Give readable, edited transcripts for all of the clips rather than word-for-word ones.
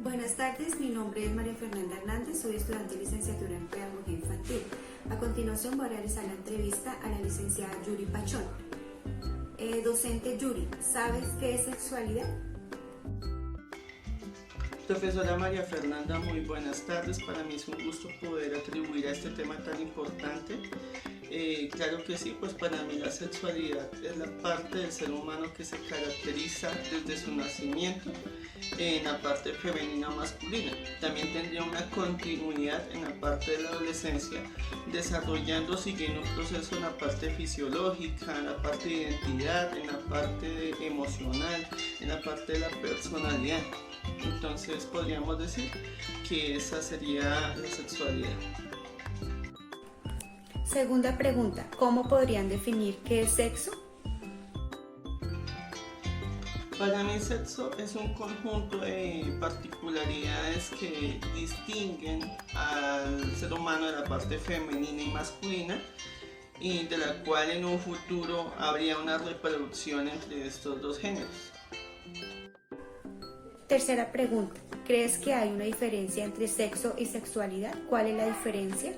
Buenas tardes, mi nombre es María Fernanda Hernández, soy estudiante de licenciatura en Pedagogía Infantil. A continuación voy a realizar la entrevista a la licenciada Yuri Pachón. Docente Yuri, ¿sabes qué es sexualidad? Profesora María Fernanda, muy buenas tardes. Para mí es un gusto poder atribuir a este tema tan importante. Claro que sí, pues para mí la sexualidad es la parte del ser humano que se caracteriza desde su nacimiento en la parte femenina o masculina. También tendría una continuidad en la parte de la adolescencia, desarrollando, siguiendo un proceso en la parte fisiológica, en la parte de identidad, en la parte emocional, en la parte de la personalidad. Entonces podríamos decir que esa sería la sexualidad. Segunda pregunta, ¿cómo podrían definir qué es sexo? Para mí sexo es un conjunto de particularidades que distinguen al ser humano de la parte femenina y masculina y de la cual en un futuro habría una reproducción entre estos dos géneros. Tercera pregunta, ¿crees que hay una diferencia entre sexo y sexualidad? ¿Cuál es la diferencia?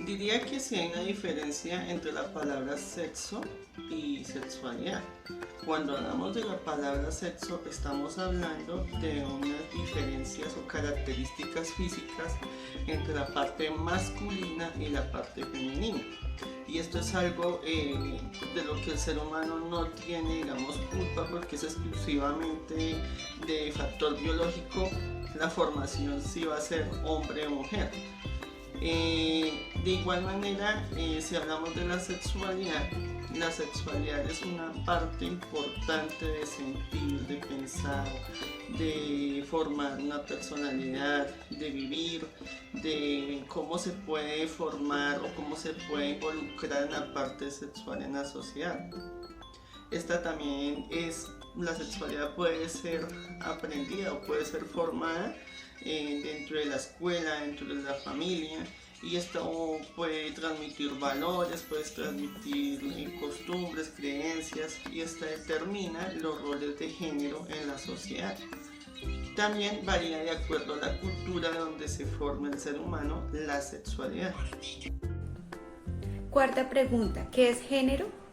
Diría que sí hay una diferencia entre la palabra sexo y sexualidad. Cuando hablamos de la palabra sexo estamos hablando de unas diferencias o características físicas entre la parte masculina y la parte femenina. Y esto es algo de lo que el ser humano no tiene, digamos, culpa, porque es exclusivamente de factor biológico. La formación si va a ser hombre o mujer. De igual manera, si hablamos de la sexualidad es una parte importante de sentir, de pensar, de formar una personalidad, de vivir, de cómo se puede formar o cómo se puede involucrar en la parte sexual en la sociedad. La sexualidad puede ser aprendida o puede ser formada dentro de la escuela, dentro de la familia, y esto puede transmitir valores, puede transmitir costumbres, creencias, y esta determina los roles de género en la sociedad. También varía de acuerdo a la cultura donde se forma el ser humano la sexualidad. Cuarta pregunta, ¿qué es género?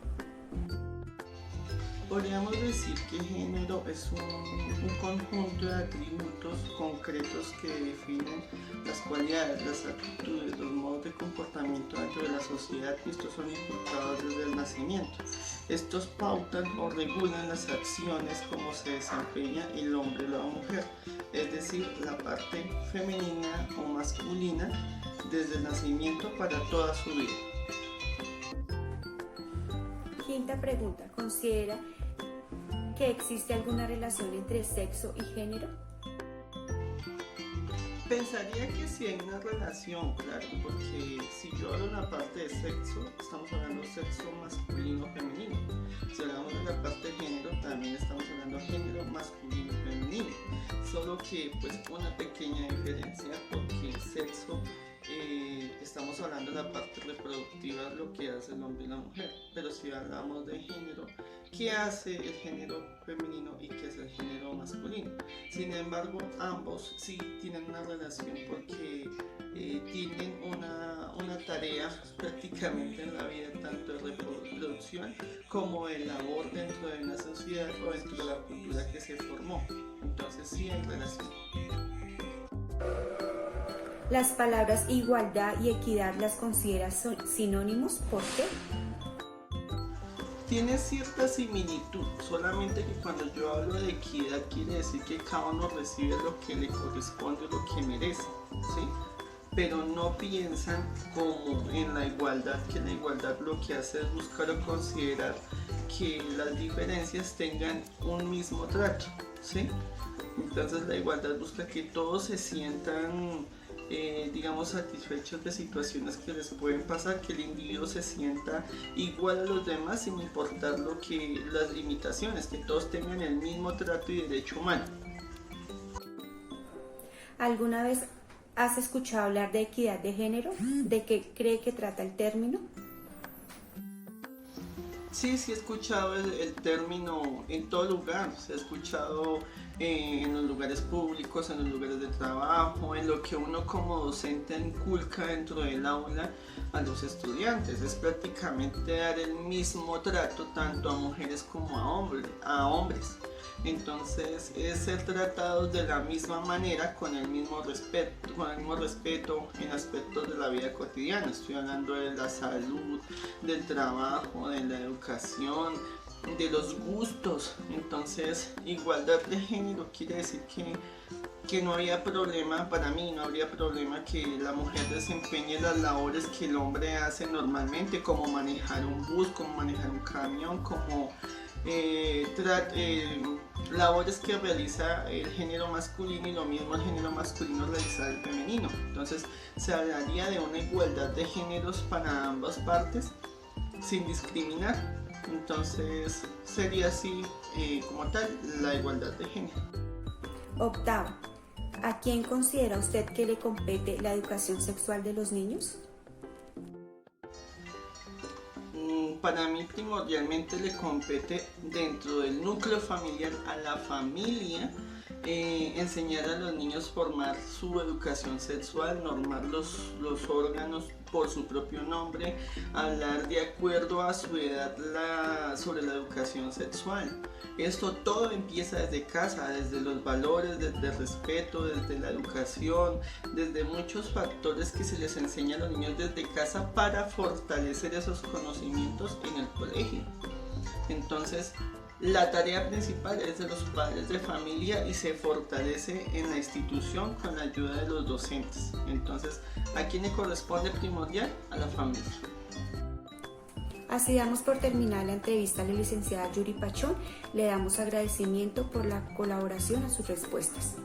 Podríamos decir que género es un conjunto de atributos concretos que definen las cualidades, las actitudes, los modos de comportamiento dentro de la sociedad, y estos son inculcados desde el nacimiento. Estos pautan o regulan las acciones como se desempeña el hombre o la mujer, es decir, la parte femenina o masculina desde el nacimiento para toda su vida. Quinta pregunta, ¿considera que existe alguna relación entre sexo y género? Pensaría que sí hay una relación, claro, porque si yo hablo de la parte de sexo, estamos hablando de sexo masculino o femenino. Si hablamos de la parte de género, también estamos hablando de género masculino y femenino. Solo que pues una pequeña diferencia, porque el sexo estamos hablando de la parte reproductiva, lo que hace el hombre y la mujer. Pero si hablamos de género, ¿qué hace el género femenino y qué hace el género masculino? Sin embargo, ambos sí tienen una relación porque tienen una tarea prácticamente en la vida, tanto de reproducción como de labor dentro de una sociedad o dentro de la cultura que se formó. Entonces sí hay relación. ¿Las palabras igualdad y equidad las consideras sinónimos? ¿Por qué? Tiene cierta similitud, solamente que cuando yo hablo de equidad quiere decir que cada uno recibe lo que le corresponde, lo que merece, ¿sí? Pero no piensan como en la igualdad, que la igualdad lo que hace es buscar o considerar que las diferencias tengan un mismo trato, ¿sí? Entonces la igualdad busca que todos se sientan digamos, satisfechos de situaciones que les pueden pasar, que el individuo se sienta igual a los demás sin importar las limitaciones, que todos tengan el mismo trato y derecho humano. ¿Alguna vez has escuchado hablar de equidad de género? ¿De qué cree que trata el término? Sí, sí he escuchado el término en todo lugar, se ha escuchado en los lugares públicos, en los lugares de trabajo, en lo que uno como docente inculca dentro del aula a los estudiantes. Es prácticamente dar el mismo trato tanto a mujeres como a hombres. Entonces es ser tratados de la misma manera con el mismo respeto en aspectos de la vida cotidiana. Estoy hablando de la salud, del trabajo, de la educación, de los gustos. Entonces igualdad de género quiere decir que no había problema, para mí no habría problema que la mujer desempeñe las labores que el hombre hace normalmente, como manejar un bus, como manejar un camión, como labores que realiza el género masculino y lo mismo el género masculino realiza el femenino. Entonces se hablaría de una igualdad de géneros para ambas partes sin discriminar. Entonces sería así como tal la igualdad de género. Octavo, ¿a quién considera usted que le compete la educación sexual de los niños? Para mí primordialmente le compete dentro del núcleo familiar a la familia, enseñar a los niños, formar su educación sexual, normar los órganos por su propio nombre, hablar de acuerdo a su edad sobre la educación sexual. Esto todo empieza desde casa, desde los valores, desde el respeto, desde la educación, desde muchos factores que se les enseña a los niños desde casa para fortalecer esos conocimientos en el colegio. Entonces, la tarea principal es de los padres de familia y se fortalece en la institución con la ayuda de los docentes. Entonces, ¿a quién le corresponde primordial? A la familia. Así damos por terminada la entrevista a la licenciada Yuri Pachón. Le damos agradecimiento por la colaboración a sus respuestas.